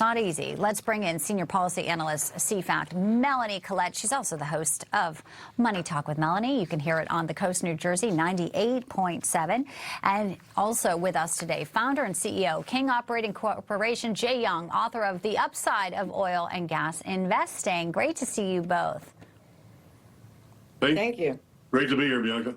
It's not easy. Let's bring in senior policy analyst, CFACT, Melanie Collette. She's also the host of Money Talk with Melanie. You can hear it on the Coast, New Jersey, 98.7. And also with us today, founder and CEO, King Operating Corporation, Jay Young, author of The Upside of Oil and Gas Investing. Great to see you both. Thank you. Great to be here, Bianca.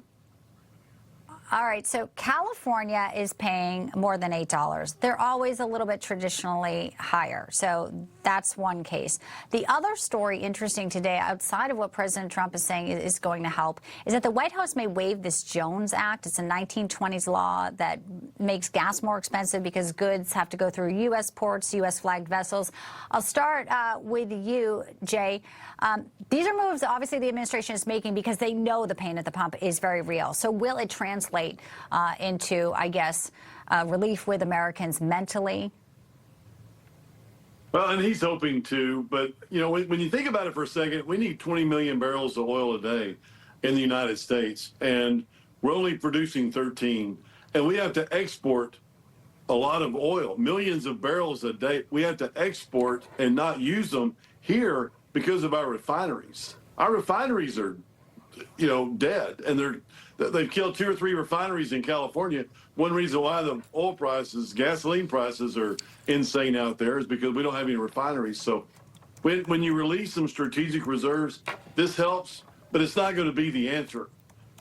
All right, so California is paying more than $8. They're always a little bit traditionally higher, so that's one case. The other story interesting today, outside of what President Trump is saying is going to help, is that the White House may waive this Jones Act. It's a 1920s law that makes gas more expensive because goods have to go through U.S. ports, U.S. flagged vessels. I'll start with you, Jay. These are moves that obviously the administration is making because they know the pain at the pump is very real. So will it translate into, I guess, relief with Americans mentally? Well, and he's hoping to, but, you know, when you think about it for a second, we need 20 million barrels of oil a day in the United States, and we're only producing 13. And we have to export a lot of oil, millions of barrels a day. We have to export and not use them here because of our refineries. Our refineries are, you know, dead, and they've killed 2 or 3 refineries in California. One reason why the oil prices, gasoline prices are insane out there is because we don't have any refineries. So when you release some strategic reserves, this helps, but it's not going to be the answer.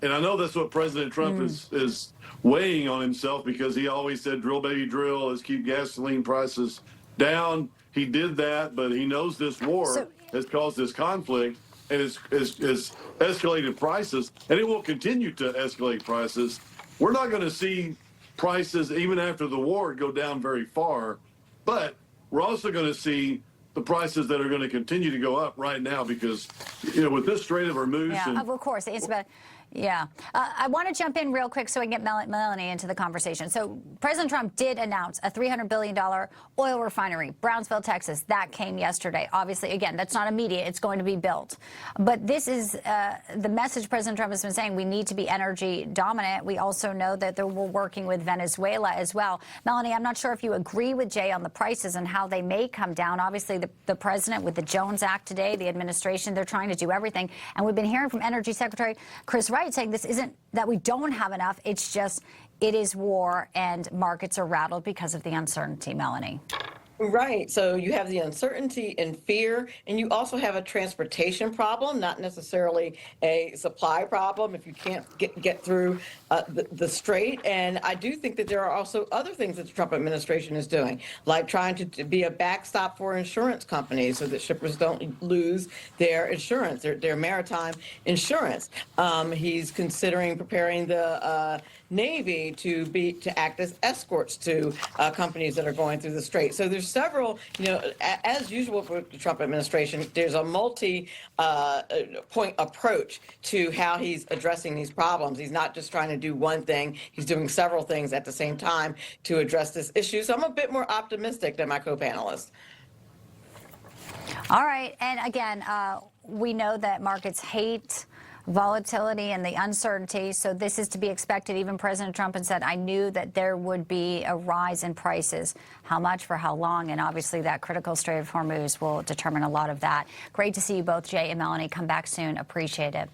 And I know that's what President Trump is weighing on himself, because he always said, drill, baby, drill, let's keep gasoline prices down. He did that, but he knows this war has caused this conflict and has escalated prices, and it will continue to escalate prices. We're not going to see prices, even after the war, go down very far, but we're also going to see the prices that are going to continue to go up right now because, you know, with this Strait of Hormuz. Yeah, of course. It's about. Yeah. I want to jump in real quick so I can get Melanie into the conversation. So President Trump did announce a $300 billion oil refinery, Brownsville, Texas. That came yesterday. Obviously, again, that's not immediate. It's going to be built. But this is the message President Trump has been saying. We need to be energy dominant. We also know that we're working with Venezuela as well. Melanie, I'm not sure if you agree with Jay on the prices and how they may come down. Obviously, the president with the Jones Act today, the administration, they're trying to do everything. And we've been hearing from Energy Secretary Chris Wright saying this isn't that we don't have enough. It's just it is war and markets are rattled because of the uncertainty, Melanie. Right. So you have the uncertainty and fear, and you also have a transportation problem, not necessarily a supply problem if you can't get through the strait. And I do think that there are also other things that the Trump administration is doing, like trying to be a backstop for insurance companies so that shippers don't lose their insurance, their maritime insurance. He's considering preparing the Navy to act as escorts to companies that are going through the strait. So there's several, you know, as usual for the Trump administration, there's a multi-point approach to how he's addressing these problems. He's not just trying to do one thing. He's doing several things at the same time to address this issue. So I'm a bit more optimistic than my co-panelists. All right. And again, we know that markets hate volatility and the uncertainty, so this is to be expected. Even President Trump had said, I knew that there would be a rise in prices. How much, for how long? And obviously that critical Strait of Hormuz will determine a lot of that. Great to see you both, Jay and Melanie. Come back soon. Appreciate it.